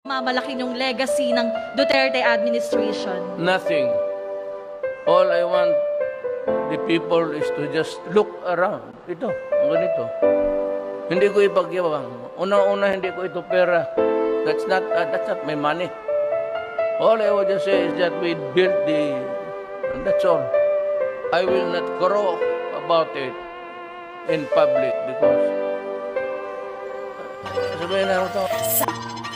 Mamalaki yung legacy ng Duterte administration. Nothing. All I want the people is to just look around. Ito, ang ganito. Hindi ko ipagyabang. Una-una, hindi ko ito pera. That's not my money. All I would just say is that we built and that's all. I will not crow about it in public because sabihin na ito.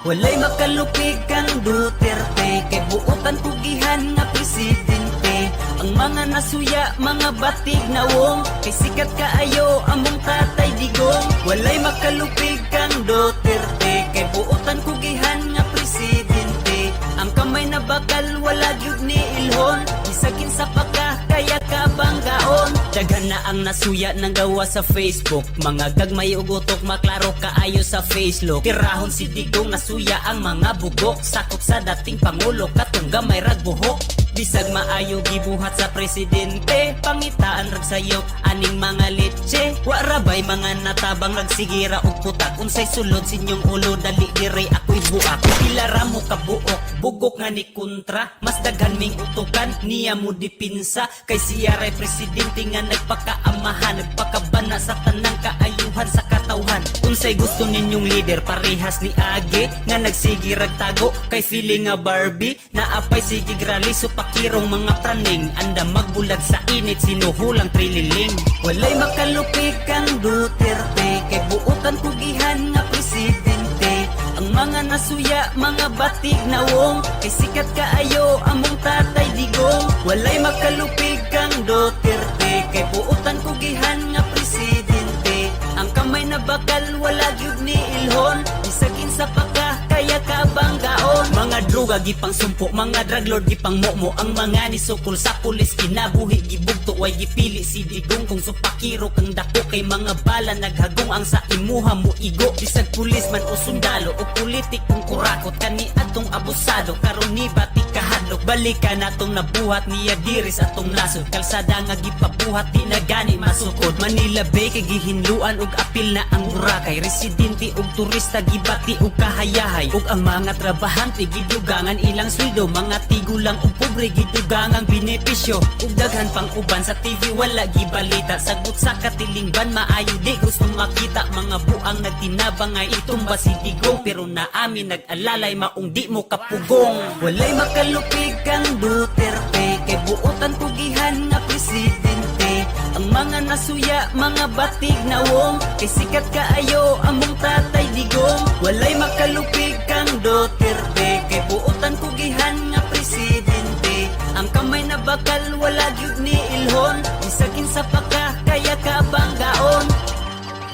Walay makalupig kang Duterte, kay buotan pugihan nga presidente. Ang mga nasuya, mga batig na wong, kay sikat kaayo among tatay digong. Walay makalupig kang Duterte, kay buotan pugihan nga presidente. Ang kamay na bakal wala gyud ni ilhon, isakin sa paka kaya kabanggaon. Daghan na ang nasuya ng gawa sa Facebook, mga gagmay ug utok maklaro kaayo sa Facebook. Tirahon si Digong nasuya ang mga bugok, sakop sa dating pangulo katong gamay rag buhok. Bisag maayo gibuhat sa presidente, pangitaan rag sayop aning mga leche. Wa rabay mga natabang rag sigira og putak, unsay sulod sinyong ulo dali dire ako'y buak. Pila ra mo kabuok, bugok nga ni kontra, mas daghan ming utukan niya mo dipinsa. Kay siya ray presidente nga nagpakaamahan, nagpakabana sa tanang kaayuhan sa katawhan. Unsay gusto ninyong leader parehas ni Age nga nagsigirag tago, kay feeling nga Barbie naapay sige grali so pakirong mga praning, anda magbulag sa init sinuhulang trililing. Walay makalupig kang Duterte, kay buotan pugihan nga presidente. Ang mga nasuya, mga batig na wong, kay sikat kaayo among tatay digong. Walay makalupig kang Duterte, kay buotan pugihan nga presidente. Ang kamay na bakal wala gyud ni ilhon, isakin sa paka kaya kabanggaon. Mga droga gipang sumpo, mga drug lord gipang momo, ang mga nisukol sa pulis kinabuhi gibugto way gipili si Digong. Kung supakiro kang dako kay mga bala naghagong ang sa imuha mo igo. Bisag pulisman o sundalo o politik kung kurakot kani atong abusado, karon ni batik kahadlok. Balikan natong nabuhat niya diri sa atong nasod, kalsada nga gipabuhat di na gani masukod. Manila Bay kay gihinluan og apil na ang Boracay, residente ug turista gibati og kahayahay. Ug ang mga trabahante gidugangan ilang sweldo, mga tigulang ug pobre gidugangan benepisyo. Ug daghan pang uban sa TV wala gibalita, sagot sa katilingban maayo di gusto makita. Mga buang nagtinabangay itumba si Digong, pero naamin nag-alalay maong di mo kapugong. Walay makalupig kang Duterte, kay buotan pugihan nga presidente. Ang mga nasuya, mga batig na wong, kay sikat kaayo among tatay digong. Walay makalupig kang Duterte, kay buotan pugihan nga presidente. Ang kamay na bakal wala gyud ni ilhon, isakin sa paka kaya kabanggaon.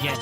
Yeah.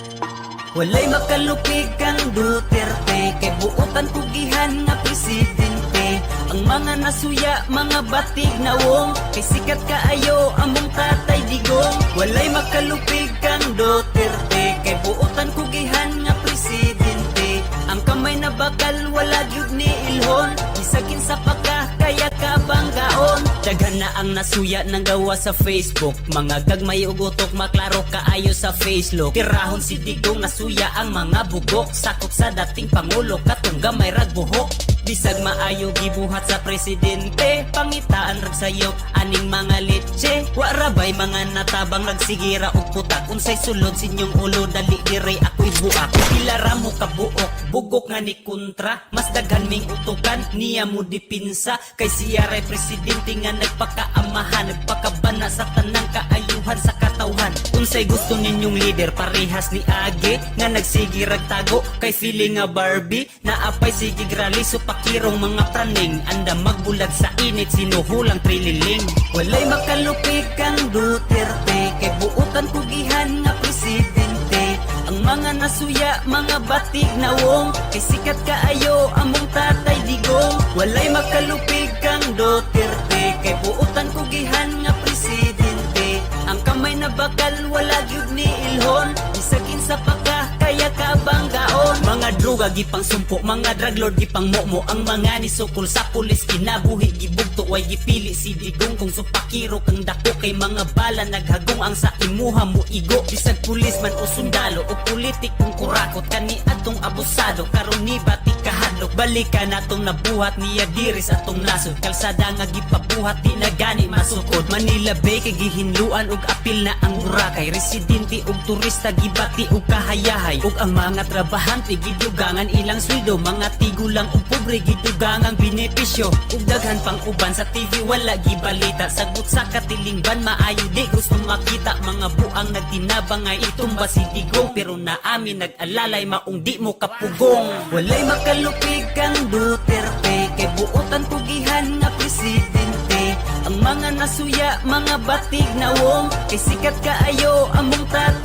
Walay makalupig kang Duterte, kay buotan pugihan nga presidente. Ang mga nasuya, mga batig na wong, kay sikat kaayo among tatay digong. Walay makalupig kang Duterte, kay buotan pugihan nga presidente. Ang kamay na bakal wala gyud ni ilhon, isakin sa paka kaya kabanggaon. Daghan na ang nasuya ng gawa sa Facebook, mga gagmay ug utok maklaro kaayo sa Facebook. Tirahon si Digong nasuya ang mga bugok, sakop sa dating pangulo katong gamay rag buhok. Bisag maayo gibuhat sa presidente, pangitaan rag sayop aning mga leche. Wa rabay mga natabang rag sigira og putak, unsay sulod sinyong ulo dali dire ako'y buak. Pila ra mo kabuok, bugok nga ni kontra, mas daghan ming utukan niya mo dipinsa. Kay siya ray presidente nga nagpakaamahan, nagpakabana sa tanang kaayuhan sa katawhan. Unsay gusto ninyong leader parehas ni Age nga nagsigirag tago, kay feeling nga Barbie naapay sige grali so pakirong mga praning, anda magbulag sa init sinuhulang trililing. Walay makalupig kang Duterte, kay buotan pugihan nga presidente. Ang mga nasuya, mga batig na wong, kay sikat kaayo among tatay digong. Walay makalupig kang Duterte, kay buotan pugihan nga presidente. Ang kamay na bakal wala gyud ni ilhon, isakin sa paka kaya kabanggaon. Mga droga gipang sumpo, mga drug lord gipang momo, ang mga nisukol sa pulis kinabuhi gibugto way gipili si Digong. Kung supakiro kang dako kay mga bala naghagong ang sa imuha mo igo. Bisag pulisman o sundalo o politik kung kurakot kani atong abusado, karon ni batik kahad hadlok balikan atong nabuhat niya diri sa atong nasod kalsada nga gipabuhat di na gani masukod Manila Bay kay gihinluan og apil na ang Boracay residente ug turista gibati og kahayahay ug ang mga trabahante gidugangan ilang sweldo mga tigulang ug pobre gidugangan benepisyo ug daghan pang uban sa TV wala gibalita sagot sa katilingban maayo di gusto makita mga buang nagtinabang ay itumba si Digong pero naamin nag-alalay maong di mo kapugong walay makalupig kang Duterte kay buotan pugihan nga presidente ang mga nasuya mga batig na wong kay sikat kaayo among tat